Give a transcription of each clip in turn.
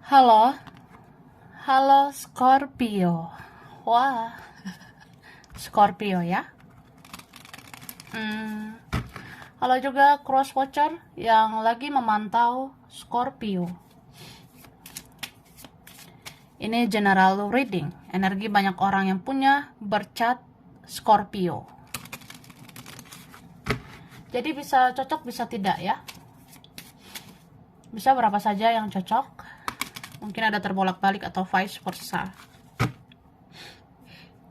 Halo, halo Scorpio. Wah, Scorpio ya. Hmm, halo juga cross watcher yang lagi memantau Scorpio. Ini general reading, energi banyak orang yang punya bercat Scorpio. Jadi bisa cocok, bisa tidak ya. Bisa berapa saja yang cocok. Mungkin ada terbolak-balik atau vice versa.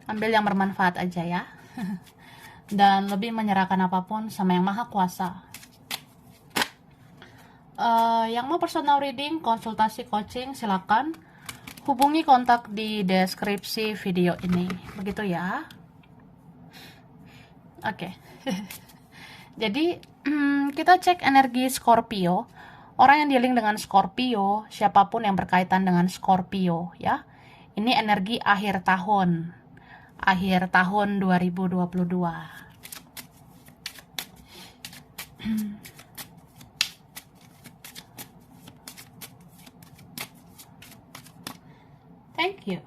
Ambil yang bermanfaat aja ya. Dan lebih menyerahkan apapun sama yang maha kuasa. Yang mau personal reading, konsultasi coaching, silakan hubungi kontak di deskripsi video ini. Begitu ya. Oke. Jadi kita cek energi Scorpio. Orang yang dealing dengan Scorpio, siapapun yang berkaitan dengan Scorpio ya. Ini energi akhir tahun. Akhir tahun 2022. Thank you.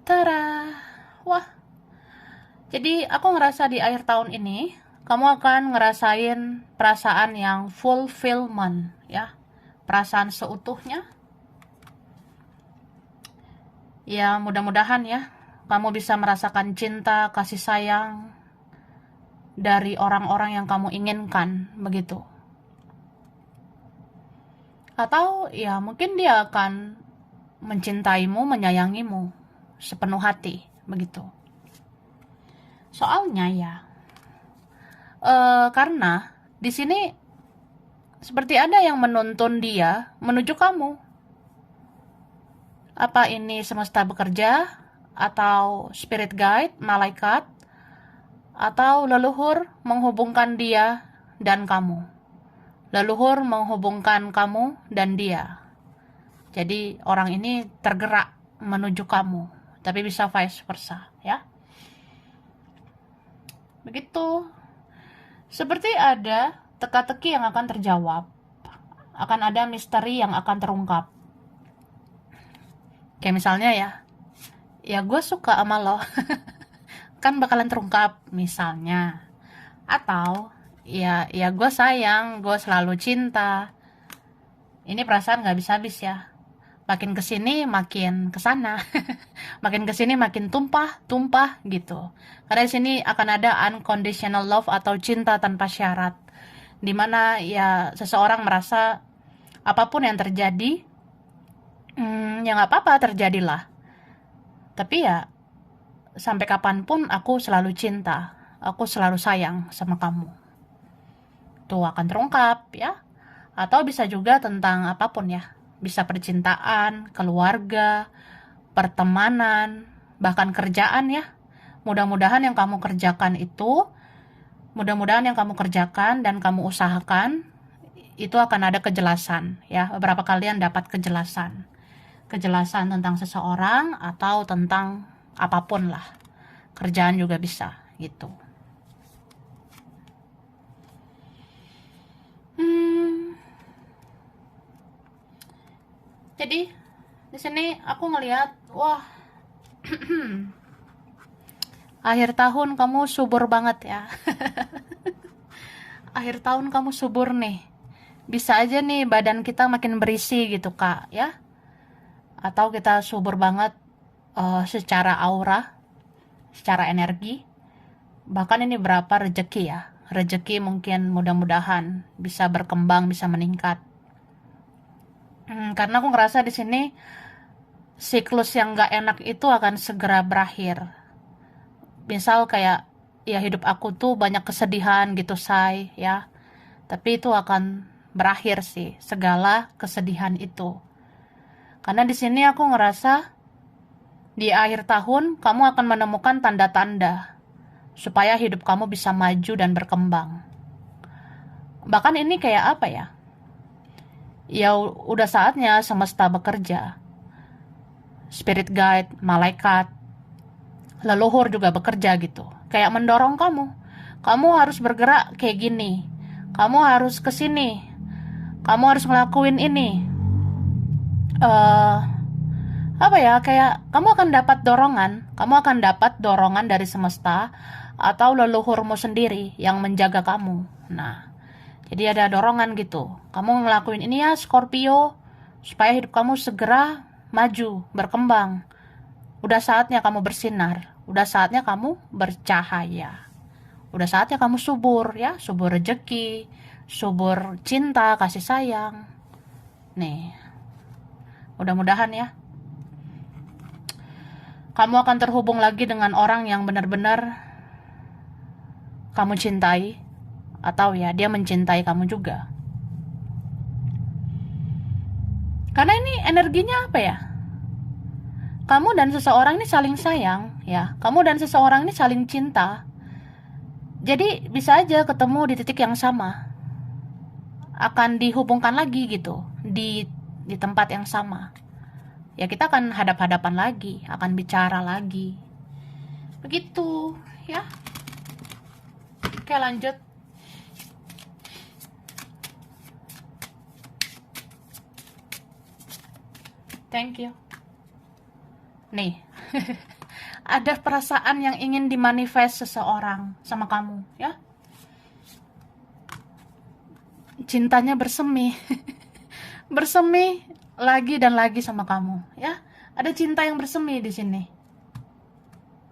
Tara. Wah. Jadi aku ngerasa di akhir tahun ini kamu akan ngerasain perasaan yang fulfillment ya. Perasaan seutuhnya. Ya, mudah-mudahan ya kamu bisa merasakan cinta, kasih sayang dari orang-orang yang kamu inginkan, begitu. Atau ya mungkin dia akan mencintaimu, menyayangimu sepenuh hati, begitu. Soalnya ya, karena di sini seperti ada yang menuntun dia menuju kamu. Apa ini semesta bekerja, atau spirit guide, malaikat, atau leluhur menghubungkan dia dan kamu. Leluhur menghubungkan kamu dan dia. Jadi orang ini tergerak menuju kamu, tapi bisa vice versa ya. Begitu. Seperti ada teka-teki yang akan terjawab. Akan ada misteri yang akan terungkap. Kayak misalnya ya gue suka sama lo. Kan bakalan terungkap misalnya. Atau ya gue sayang, gue selalu cinta. Ini perasaan gak habis-habis ya. Makin kesini makin kesana. Makin kesini makin tumpah gitu. Karena di sini akan ada unconditional love atau cinta tanpa syarat. Dimana ya seseorang merasa apapun yang terjadi, ya gak apa-apa, terjadilah. Tapi ya sampai kapanpun aku selalu cinta, aku selalu sayang sama kamu. Itu akan terungkap ya. Atau bisa juga tentang apapun ya. Bisa percintaan, keluarga, pertemanan, bahkan kerjaan ya. Mudah-mudahan yang kamu kerjakan dan kamu usahakan itu akan ada kejelasan ya. Beberapa kalian dapat kejelasan tentang seseorang atau tentang apapun lah. Kerjaan juga bisa gitu. Jadi di sini aku ngelihat, wah, akhir tahun kamu subur banget ya. Akhir tahun kamu subur nih. Bisa aja nih badan kita makin berisi gitu kak ya. Atau kita subur banget secara aura, secara energi. Bahkan ini berapa rezeki ya. Rezeki mungkin mudah-mudahan bisa berkembang, bisa meningkat. Karena aku ngerasa di sini siklus yang gak enak itu akan segera berakhir. Misal kayak ya hidup aku tuh banyak kesedihan gitu say ya. Tapi itu akan berakhir sih segala kesedihan itu. Karena di sini aku ngerasa di akhir tahun kamu akan menemukan tanda-tanda supaya hidup kamu bisa maju dan berkembang. Bahkan ini kayak apa ya? Ya udah saatnya semesta bekerja. Spirit guide, malaikat, leluhur juga bekerja gitu. Kayak mendorong kamu. Kamu harus bergerak kayak gini. Kamu harus kesini. kamu harus ngelakuin ini. eh Apa ya, kayak kamu akan dapat dorongan dari semesta atau leluhurmu sendiri yang menjaga kamu. Nah, jadi ada dorongan gitu. Kamu ngelakuin ini ya, Scorpio, supaya hidup kamu segera maju, berkembang. Udah saatnya kamu bersinar, udah saatnya kamu bercahaya. Udah saatnya kamu subur ya, subur rezeki, subur cinta, kasih sayang. Nih, mudah-mudahan ya kamu akan terhubung lagi dengan orang yang benar-benar kamu cintai, atau ya dia mencintai kamu juga. Karena ini energinya apa ya? Kamu dan seseorang ini saling sayang, ya. Kamu dan seseorang ini saling cinta. Jadi bisa aja ketemu di titik yang sama. Akan dihubungkan lagi gitu di tempat yang sama. Ya kita akan hadap-hadapan lagi, akan bicara lagi. Begitu, ya. Oke, lanjut. Thank you. Nih. Ada perasaan yang ingin dimanifest seseorang sama kamu, ya. Cintanya bersemi. Bersemi lagi dan lagi sama kamu, ya. Ada cinta yang bersemi di sini.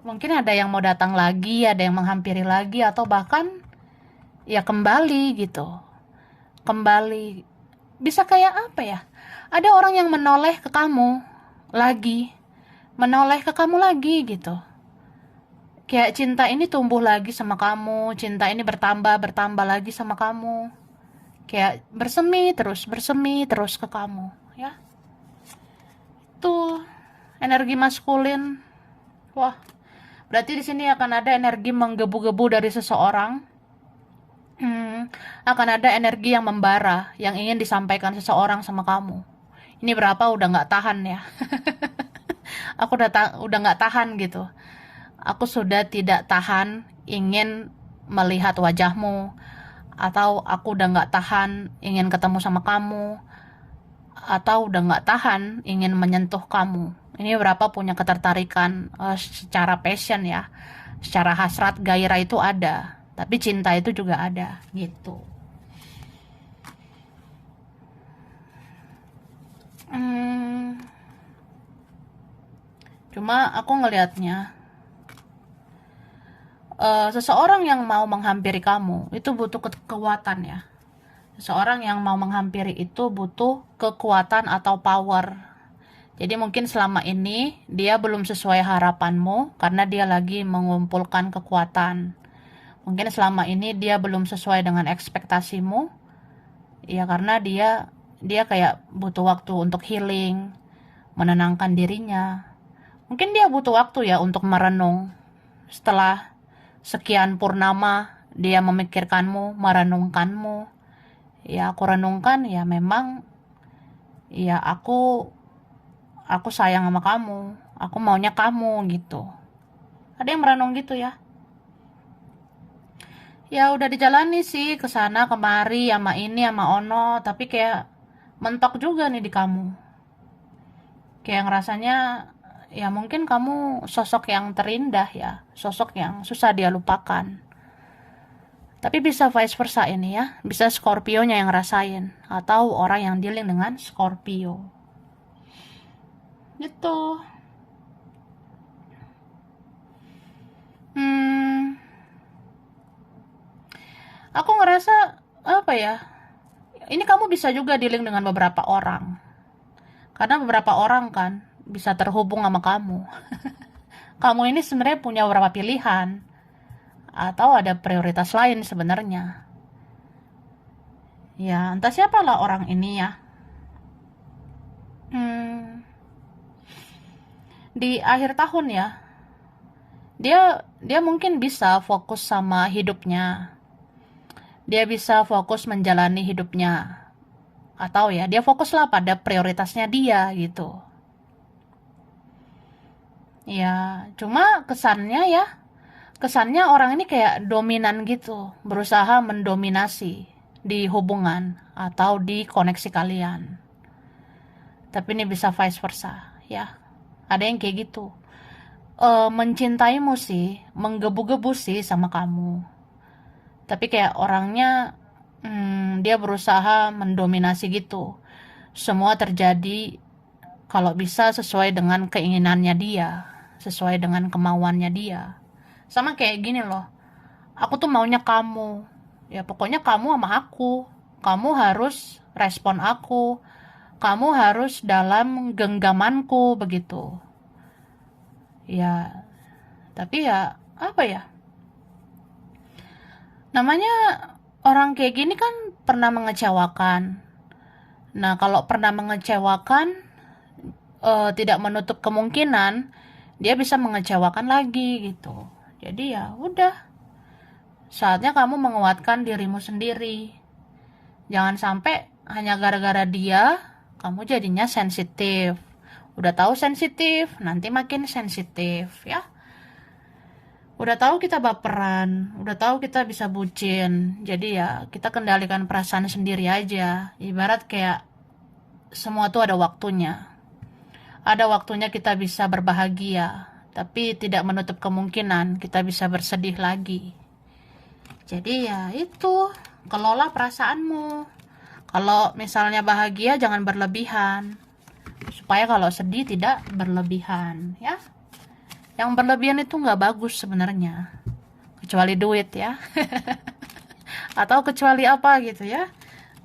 Mungkin ada yang mau datang lagi, ada yang menghampiri lagi, atau bahkan ya kembali gitu. Kembali. Bisa kayak apa ya? Ada orang yang menoleh ke kamu lagi, menoleh ke kamu lagi gitu. Kayak cinta ini tumbuh lagi sama kamu, cinta ini bertambah lagi sama kamu. Kayak bersemi terus ke kamu, ya. Itu energi maskulin. Wah, berarti di sini akan ada energi menggebu-gebu dari seseorang. Akan ada energi yang membara, yang ingin disampaikan seseorang sama kamu. Ini berapa udah nggak tahan ya. Aku udah nggak tahan gitu. Aku sudah tidak tahan ingin melihat wajahmu, atau aku udah nggak tahan ingin ketemu sama kamu, atau udah nggak tahan ingin menyentuh kamu. Ini berapa punya ketertarikan secara passion ya, secara hasrat, gairah itu ada, tapi cinta itu juga ada gitu. Cuma aku ngelihatnya seseorang yang mau menghampiri kamu itu butuh kekuatan ya. Seseorang yang mau menghampiri itu butuh kekuatan atau power. Jadi mungkin selama ini dia belum sesuai harapanmu karena dia lagi mengumpulkan kekuatan. Mungkin selama ini dia belum sesuai dengan ekspektasimu, ya karena dia kayak butuh waktu untuk healing, menenangkan dirinya. Mungkin dia butuh waktu ya untuk merenung. Setelah sekian purnama dia memikirkanmu, merenungkanmu. Ya aku renungkan, ya memang ya aku sayang sama kamu, aku maunya kamu gitu. Ada yang merenung gitu ya. Ya udah dijalani sih ke sana kemari sama ini sama ono, tapi kayak mentok juga nih di kamu. Kayak ngerasanya ya mungkin kamu sosok yang terindah ya, sosok yang susah dia lupakan. Tapi bisa vice versa ini ya, bisa Scorpio-nya yang ngerasain, atau orang yang dealing dengan Scorpio. Gitu. Aku ngerasa apa ya? Ini kamu bisa juga dealing dengan beberapa orang. Karena beberapa orang kan bisa terhubung sama kamu. Kamu ini sebenarnya punya beberapa pilihan, atau ada prioritas lain sebenarnya. Ya, entah siapalah orang ini ya. Di akhir tahun ya, dia mungkin bisa fokus sama hidupnya. Dia bisa fokus menjalani hidupnya. Atau ya, dia fokuslah pada prioritasnya dia gitu. Ya, cuma kesannya orang ini kayak dominan gitu, berusaha mendominasi. di hubungan atau di koneksi kalian. Tapi ini bisa vice versa, ya. Ada yang kayak gitu. Mencintaimu sih, menggebu-gebu sih sama kamu. Tapi kayak orangnya, dia berusaha mendominasi gitu. Semua terjadi kalau bisa sesuai dengan keinginannya dia, sesuai dengan kemauannya dia. Sama kayak gini loh, aku tuh maunya kamu. Ya pokoknya kamu sama aku. Kamu harus respon aku. Kamu harus dalam genggamanku begitu. Ya, tapi ya apa ya? Namanya orang kayak gini kan pernah mengecewakan. Nah, kalau pernah mengecewakan, tidak menutup kemungkinan dia bisa mengecewakan lagi gitu. Jadi ya udah, saatnya kamu menguatkan dirimu sendiri. Jangan sampai hanya gara-gara dia kamu jadinya sensitif. Udah tahu sensitif, nanti makin sensitif ya. Udah tahu kita baperan, udah tahu kita bisa bucin. Jadi ya kita kendalikan perasaan sendiri aja. Ibarat kayak semua tuh ada waktunya. Ada waktunya kita bisa berbahagia, tapi tidak menutup kemungkinan kita bisa bersedih lagi. Jadi ya itu, kelola perasaanmu. Kalau misalnya bahagia jangan berlebihan, supaya kalau sedih tidak berlebihan ya. Yang berlebihan itu nggak bagus sebenarnya, kecuali duit ya. Atau kecuali apa gitu ya.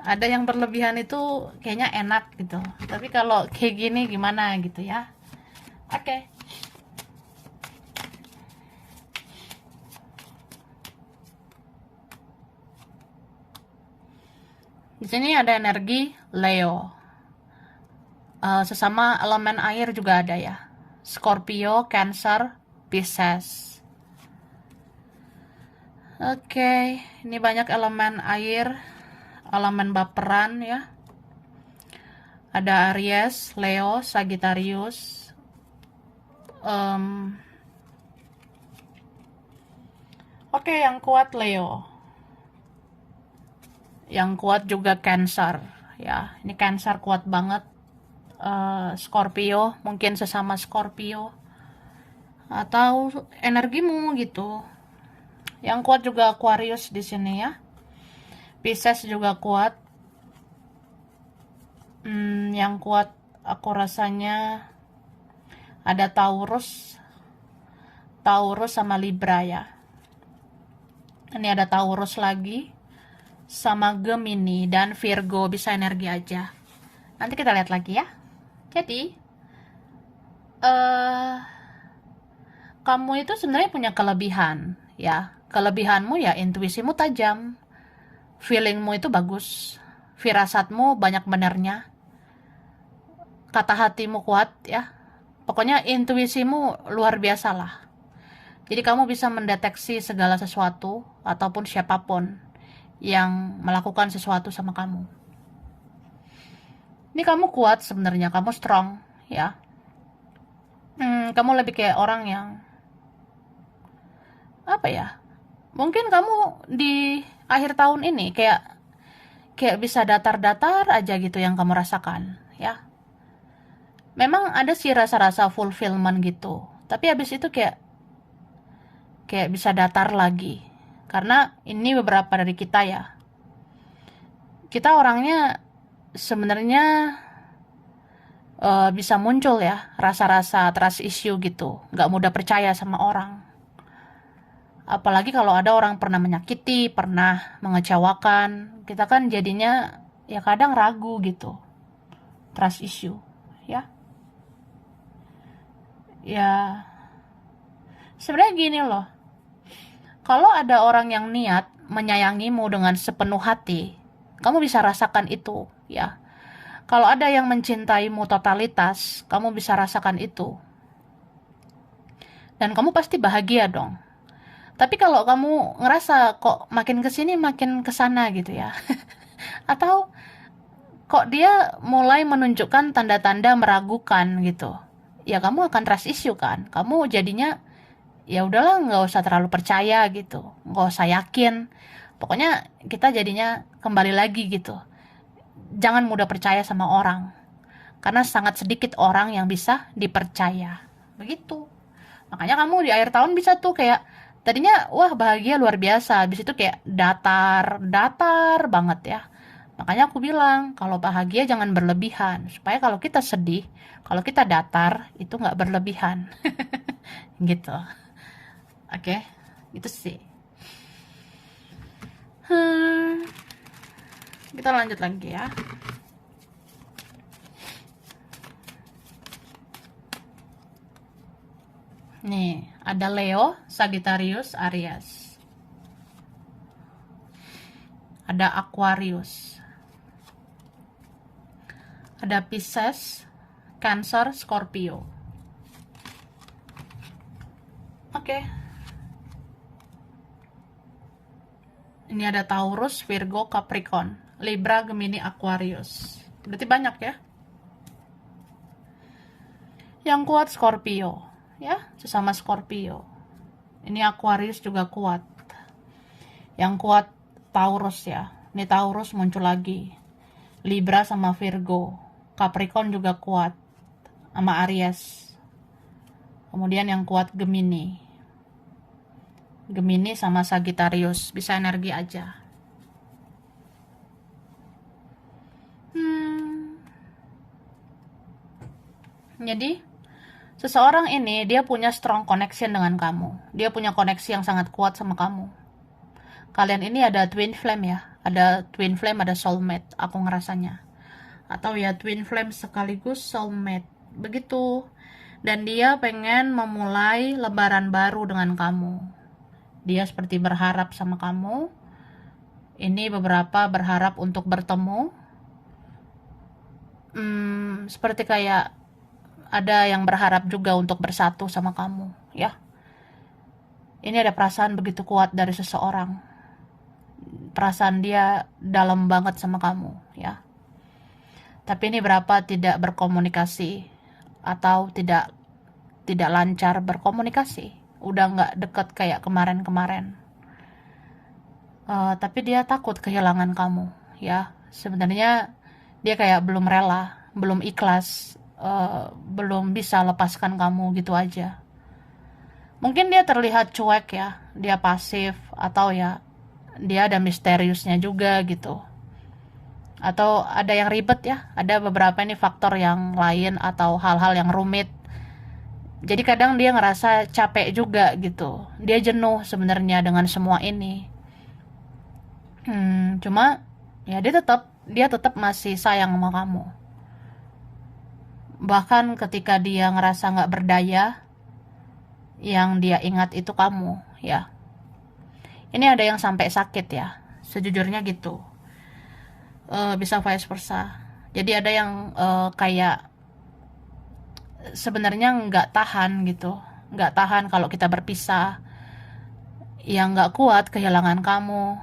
Ada yang berlebihan itu kayaknya enak gitu, tapi kalau kayak gini gimana gitu ya. Oke. Di sini ada energi Leo. Sesama elemen air juga ada ya. Scorpio, Cancer, Pisces. Oke, ini banyak elemen air, elemen baperan ya. Ada Aries, Leo, Sagittarius. Oke, yang kuat Leo. Yang kuat juga Cancer ya. Ini Cancer kuat banget. Scorpio, mungkin sesama Scorpio atau energimu gitu. Yang kuat juga Aquarius di sini ya. Pisces juga kuat. Yang kuat aku rasanya ada Taurus sama Libra ya. Ini ada Taurus lagi sama Gemini dan Virgo, bisa energi aja. Nanti kita lihat lagi ya. Jadi kamu itu sebenarnya punya kelebihan ya. Kelebihanmu ya intuisimu tajam, feelingmu itu bagus, firasatmu banyak benernya, kata hatimu kuat ya. Pokoknya intuisimu luar biasa lah. Jadi kamu bisa mendeteksi segala sesuatu ataupun siapapun yang melakukan sesuatu sama kamu. Ini kamu kuat sebenarnya, kamu strong ya. Kamu lebih kayak orang yang apa ya? Mungkin kamu di akhir tahun ini kayak bisa datar-datar aja gitu yang kamu rasakan ya. Memang ada sih rasa-rasa fulfillment gitu, tapi habis itu kayak bisa datar lagi. Karena ini beberapa dari kita ya. Kita orangnya sebenarnya bisa muncul ya rasa-rasa trust issue gitu, nggak mudah percaya sama orang. Apalagi kalau ada orang pernah menyakiti, pernah mengecewakan, kita kan jadinya ya kadang ragu gitu, trust issue ya. Ya sebenarnya gini loh, kalau ada orang yang niat menyayangimu dengan sepenuh hati, kamu bisa rasakan itu ya. Kalau ada yang mencintaimu totalitas, kamu bisa rasakan itu. Dan kamu pasti bahagia dong. Tapi kalau kamu ngerasa kok makin kesini makin kesana gitu ya. Atau kok dia mulai menunjukkan tanda-tanda meragukan gitu. Ya kamu akan trust issue kan. Kamu jadinya ya udahlah nggak usah terlalu percaya gitu. Nggak usah yakin. Pokoknya kita jadinya kembali lagi gitu. Jangan mudah percaya sama orang, karena sangat sedikit orang yang bisa dipercaya. Begitu. Makanya kamu di akhir tahun bisa tuh kayak tadinya wah bahagia luar biasa, habis itu kayak datar banget ya. Makanya aku bilang kalau bahagia jangan berlebihan, supaya kalau kita sedih, kalau kita datar itu nggak berlebihan. Gitu. Oke, itu sih. Hmm, kita lanjut lagi ya. Nih, ada Leo, Sagittarius, Aries. Ada Aquarius. Ada Pisces, Cancer, Scorpio. Oke. Ini ada Taurus, Virgo, Capricorn, Libra, Gemini, Aquarius. Berarti banyak ya. Yang kuat Scorpio, ya, sesama Scorpio. Ini Aquarius juga kuat. Yang kuat Taurus ya. Ini Taurus muncul lagi. Libra sama Virgo. Capricorn juga kuat sama Aries. Kemudian yang kuat Gemini. Gemini sama Sagittarius, bisa energi aja. Jadi seseorang ini dia punya strong connection dengan kamu. Dia punya koneksi yang sangat kuat sama kamu. Kalian ini ada twin flame ya. Ada twin flame, ada soulmate, aku ngerasanya. Atau ya twin flame sekaligus soulmate. Begitu. Dan dia pengen memulai lembaran baru dengan kamu. Dia seperti berharap sama kamu. Ini beberapa berharap untuk bertemu. Seperti kayak ada yang berharap juga untuk bersatu sama kamu, ya. Ini ada perasaan begitu kuat dari seseorang. Perasaan dia dalam banget sama kamu, ya. Tapi ini berapa tidak berkomunikasi atau tidak lancar berkomunikasi. Udah nggak deket kayak kemarin-kemarin. Tapi dia takut kehilangan kamu, ya. Sebenarnya dia kayak belum rela, belum ikhlas, belum bisa lepaskan kamu gitu aja. Mungkin dia terlihat cuek ya, dia pasif, atau ya dia ada misteriusnya juga gitu. Atau ada yang ribet ya, ada beberapa ini faktor yang lain atau hal-hal yang rumit. Jadi kadang dia ngerasa capek juga gitu. Dia jenuh sebenarnya dengan semua ini. Cuma ya dia tetap masih sayang sama kamu. Bahkan ketika dia ngerasa nggak berdaya, yang dia ingat itu kamu, ya. Ini ada yang sampai sakit ya, sejujurnya gitu. Bisa vice versa. Jadi ada yang kayak sebenarnya nggak tahan gitu, nggak tahan kalau kita berpisah. Yang nggak kuat kehilangan kamu,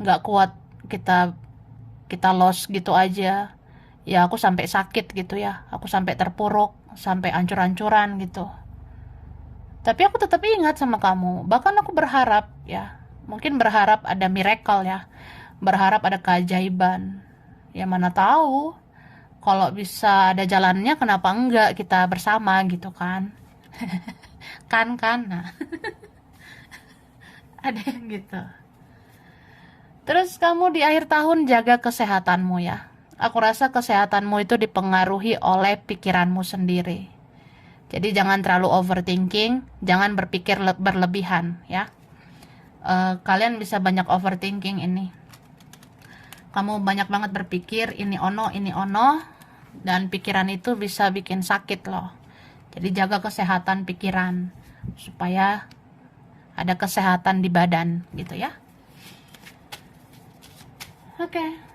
nggak kuat kita lost gitu aja. Ya aku sampai sakit gitu ya, aku sampai terpuruk, sampai ancur-ancuran gitu. Tapi aku tetap ingat sama kamu. Bahkan aku berharap ya, mungkin berharap ada miracle ya, berharap ada keajaiban. Ya mana tahu, kalau bisa ada jalannya kenapa enggak kita bersama gitu kan. Nah. Ada yang gitu. Terus kamu di akhir tahun jaga kesehatanmu ya. Aku rasa kesehatanmu itu dipengaruhi oleh pikiranmu sendiri. Jadi jangan terlalu overthinking, jangan berpikir berlebihan ya. Kalian bisa banyak overthinking ini. Kamu banyak banget berpikir ini ono, dan pikiran itu bisa bikin sakit loh. Jadi jaga kesehatan pikiran supaya ada kesehatan di badan gitu ya. Oke.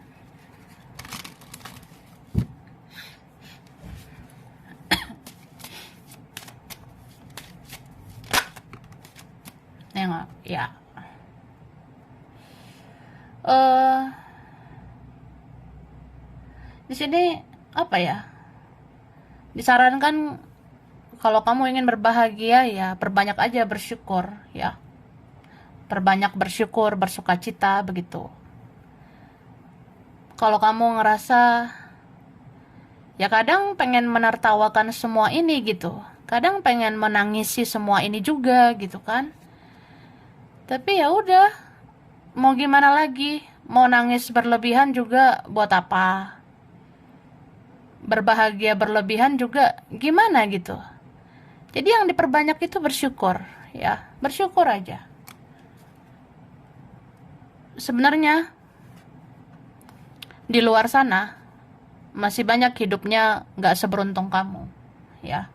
Nengok ya. Di sini apa ya? Disarankan kalau kamu ingin berbahagia ya perbanyak aja bersyukur ya. perbanyak bersyukur, bersukacita, begitu. Kalau kamu ngerasa, ya kadang pengen menertawakan semua ini gitu, kadang pengen menangisi semua ini juga gitu kan. Tapi ya udah, mau gimana lagi? Mau nangis berlebihan juga buat apa? Berbahagia berlebihan juga gimana gitu. Jadi yang diperbanyak itu bersyukur, ya, bersyukur aja. Sebenarnya di luar sana masih banyak hidupnya nggak seberuntung kamu, ya.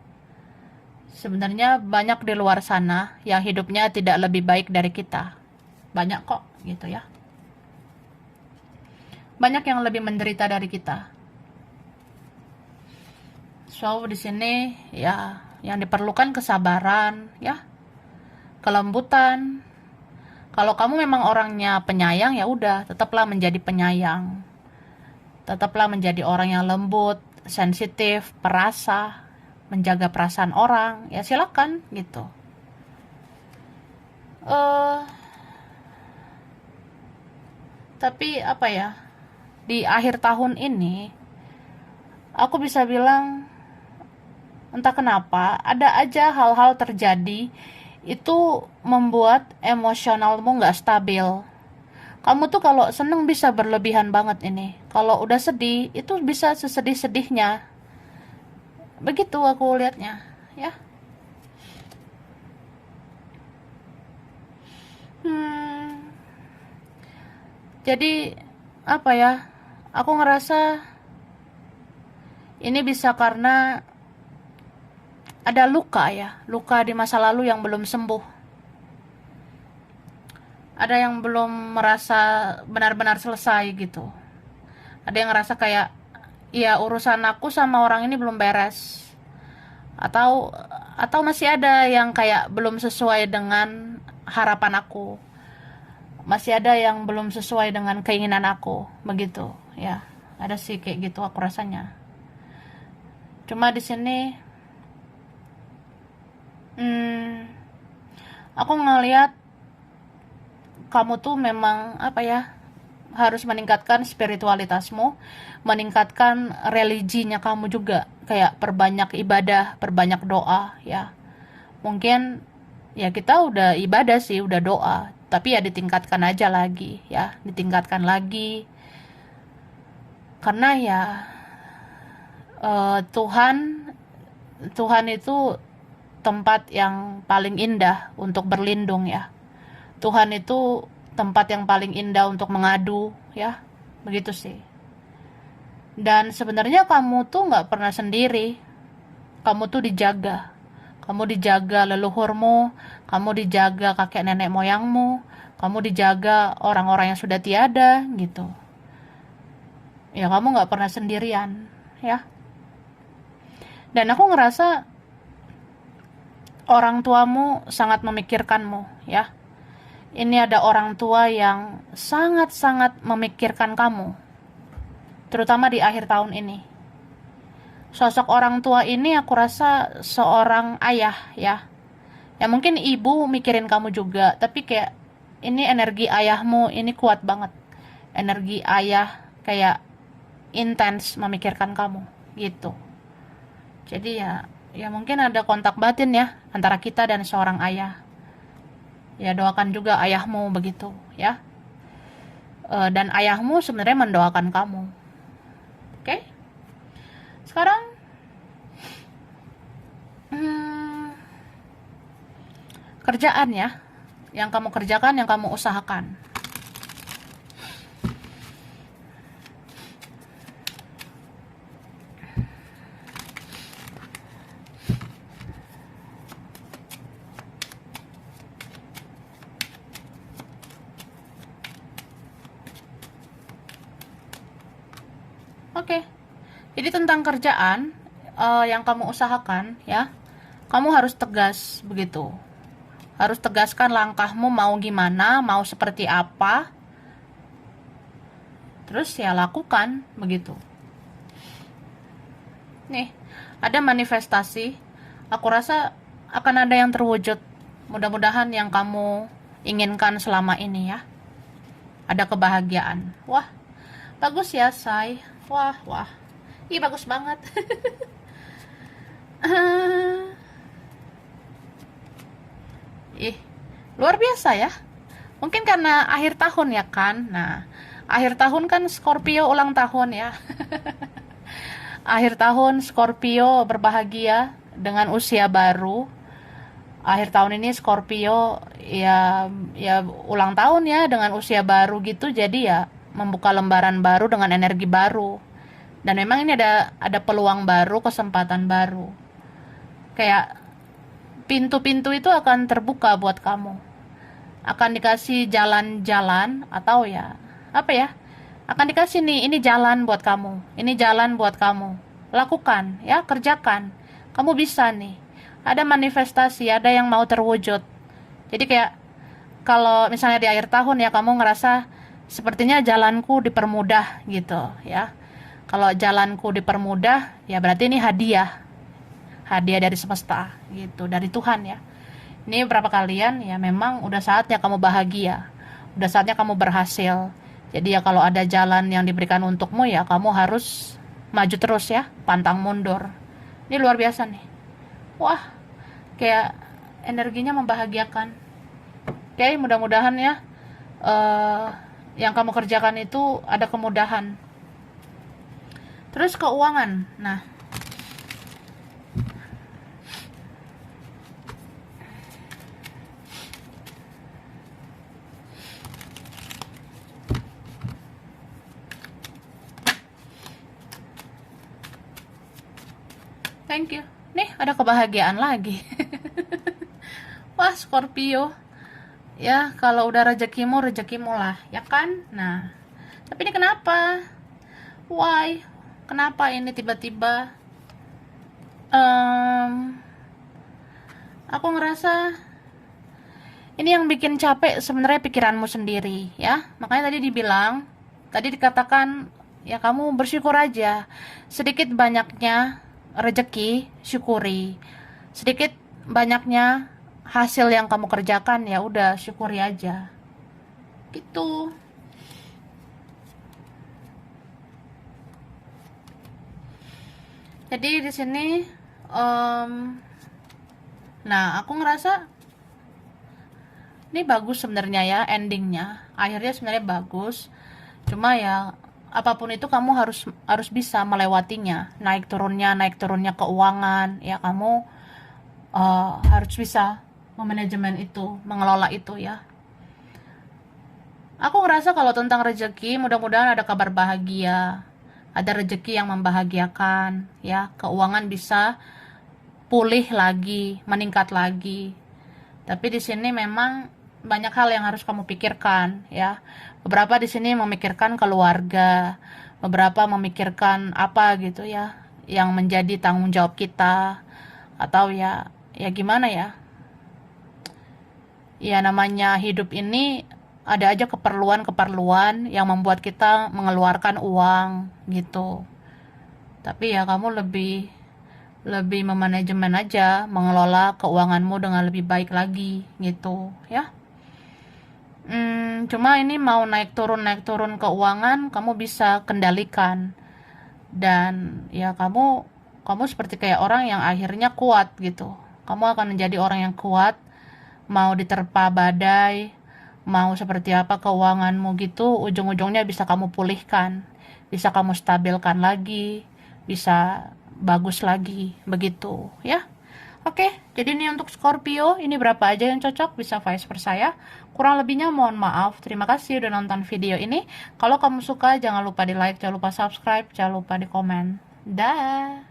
Sebenarnya banyak di luar sana yang hidupnya tidak lebih baik dari kita. Banyak kok, gitu ya. Banyak yang lebih menderita dari kita. So, di sini ya yang diperlukan kesabaran, ya, kelembutan. Kalau kamu memang orangnya penyayang, ya udah, tetaplah menjadi penyayang. Tetaplah menjadi orang yang lembut, sensitif, perasa, menjaga perasaan orang, ya silakan gitu. Tapi apa ya, di akhir tahun ini aku bisa bilang entah kenapa ada aja hal-hal terjadi itu membuat emosionalmu nggak stabil. Kamu tuh kalau seneng bisa berlebihan banget ini, kalau udah sedih itu bisa sesedih-sedihnya. Begitu aku lihatnya, ya. Jadi apa ya, aku ngerasa ini bisa karena ada luka ya, luka di masa lalu yang belum sembuh. Ada yang belum merasa benar-benar selesai gitu. Ada yang ngerasa kayak, ya urusan aku sama orang ini belum beres. Atau masih ada yang kayak belum sesuai dengan harapan aku. Masih ada yang belum sesuai dengan keinginan aku, begitu ya. Ada sih kayak gitu aku rasanya. Cuma di sini aku ngelihat kamu tuh memang apa ya, harus meningkatkan spiritualitasmu, meningkatkan religinya kamu juga, kayak perbanyak ibadah, perbanyak doa ya. Mungkin ya kita udah ibadah sih, udah doa, tapi ya ditingkatkan aja lagi ya, ditingkatkan lagi. Karena ya Tuhan Tuhan itu tempat yang paling indah untuk berlindung ya. Tuhan itu tempat yang paling indah untuk mengadu ya, begitu sih. Dan sebenarnya kamu tuh nggak pernah sendiri, kamu tuh dijaga. Kamu dijaga leluhurmu, kamu dijaga kakek nenek moyangmu, kamu dijaga orang-orang yang sudah tiada gitu. Ya kamu nggak pernah sendirian ya. Dan aku ngerasa orang tuamu sangat memikirkanmu ya. Ini ada orang tua yang sangat-sangat memikirkan kamu, terutama di akhir tahun ini. Sosok orang tua ini aku rasa seorang ayah ya. Ya mungkin ibu mikirin kamu juga, tapi kayak ini energi ayahmu ini kuat banget. Energi ayah kayak intens memikirkan kamu gitu. Jadi ya mungkin ada kontak batin ya antara kita dan seorang ayah. Ya doakan juga ayahmu begitu ya. Dan ayahmu sebenarnya mendoakan kamu. Oke? Sekarang kerjaan ya, yang kamu kerjakan, yang kamu usahakan. Oke. Jadi tentang kerjaan yang kamu usahakan ya, kamu harus tegas begitu. Harus tegaskan langkahmu mau gimana, mau seperti apa. Terus ya lakukan begitu. Nih, ada manifestasi. Aku rasa akan ada yang terwujud. Mudah-mudahan yang kamu inginkan selama ini ya. Ada kebahagiaan. Wah, bagus ya, Say. Wah, wah. Ih, bagus banget. Ih, luar biasa ya. Mungkin karena akhir tahun ya kan. Nah, akhir tahun kan Scorpio ulang tahun ya. Akhir tahun Scorpio berbahagia dengan usia baru. Akhir tahun ini Scorpio ya ulang tahun ya dengan usia baru gitu. Jadi ya membuka lembaran baru dengan energi baru. Dan memang ini ada peluang baru, kesempatan baru. Kayak pintu-pintu itu akan terbuka buat kamu. Akan dikasih jalan-jalan atau ya apa ya? Akan dikasih nih, ini jalan buat kamu. Ini jalan buat kamu. Lakukan ya, kerjakan. Kamu bisa nih. Ada manifestasi, ada yang mau terwujud. Jadi kayak kalau misalnya di akhir tahun ya kamu ngerasa sepertinya jalanku dipermudah gitu ya. Kalau jalanku dipermudah ya berarti ini hadiah. Hadiah dari semesta gitu, dari Tuhan ya. Ini berapa kalian ya memang udah saatnya kamu bahagia. Udah saatnya kamu berhasil. Jadi ya kalau ada jalan yang diberikan untukmu ya kamu harus maju terus ya, pantang mundur. Ini luar biasa nih. Wah, kayak energinya membahagiakan. Oke, mudah-mudahan ya yang kamu kerjakan itu ada kemudahan. Terus keuangan. Nah, thank you. Nih, ada kebahagiaan lagi. Wah, Scorpio. Ya, kalau udah rezekimu, rezekimu lah, ya kan? Nah, tapi ini kenapa? Why? Kenapa ini tiba-tiba? Aku ngerasa ini yang bikin capek sebenarnya pikiranmu sendiri, ya. Makanya tadi dikatakan, ya kamu bersyukur aja. Sedikit banyaknya rezeki, syukuri. Sedikit banyaknya hasil yang kamu kerjakan ya udah syukuri aja. Gitu. Jadi di sini nah aku ngerasa ini bagus sebenarnya ya endingnya. Akhirnya sebenarnya bagus. Cuma ya apapun itu kamu harus bisa melewatinya. Naik turunnya keuangan ya kamu harus bisa memanajemen itu, mengelola itu ya. Aku ngerasa kalau tentang rezeki, mudah-mudahan ada kabar bahagia, ada rezeki yang membahagiakan, ya, keuangan bisa pulih lagi, meningkat lagi. Tapi di sini memang banyak hal yang harus kamu pikirkan, ya. Beberapa di sini memikirkan keluarga, beberapa memikirkan apa gitu ya, yang menjadi tanggung jawab kita, atau ya gimana ya. Ya namanya hidup ini ada aja keperluan-keperluan yang membuat kita mengeluarkan uang gitu. Tapi ya kamu lebih memanajemen aja, mengelola keuanganmu dengan lebih baik lagi gitu ya. Cuma ini mau naik turun keuangan kamu bisa kendalikan. Dan ya kamu seperti kayak orang yang akhirnya kuat gitu. Kamu akan menjadi orang yang kuat, mau diterpa badai, mau seperti apa keuanganmu gitu, ujung-ujungnya bisa kamu pulihkan, bisa kamu stabilkan lagi, bisa bagus lagi, begitu ya. Oke, jadi ini untuk Scorpio, ini berapa aja yang cocok, bisa vice versa ya. Kurang lebihnya mohon maaf. Terima kasih udah nonton video ini. Kalau kamu suka jangan lupa di like, jangan lupa subscribe, jangan lupa di komen. Dah.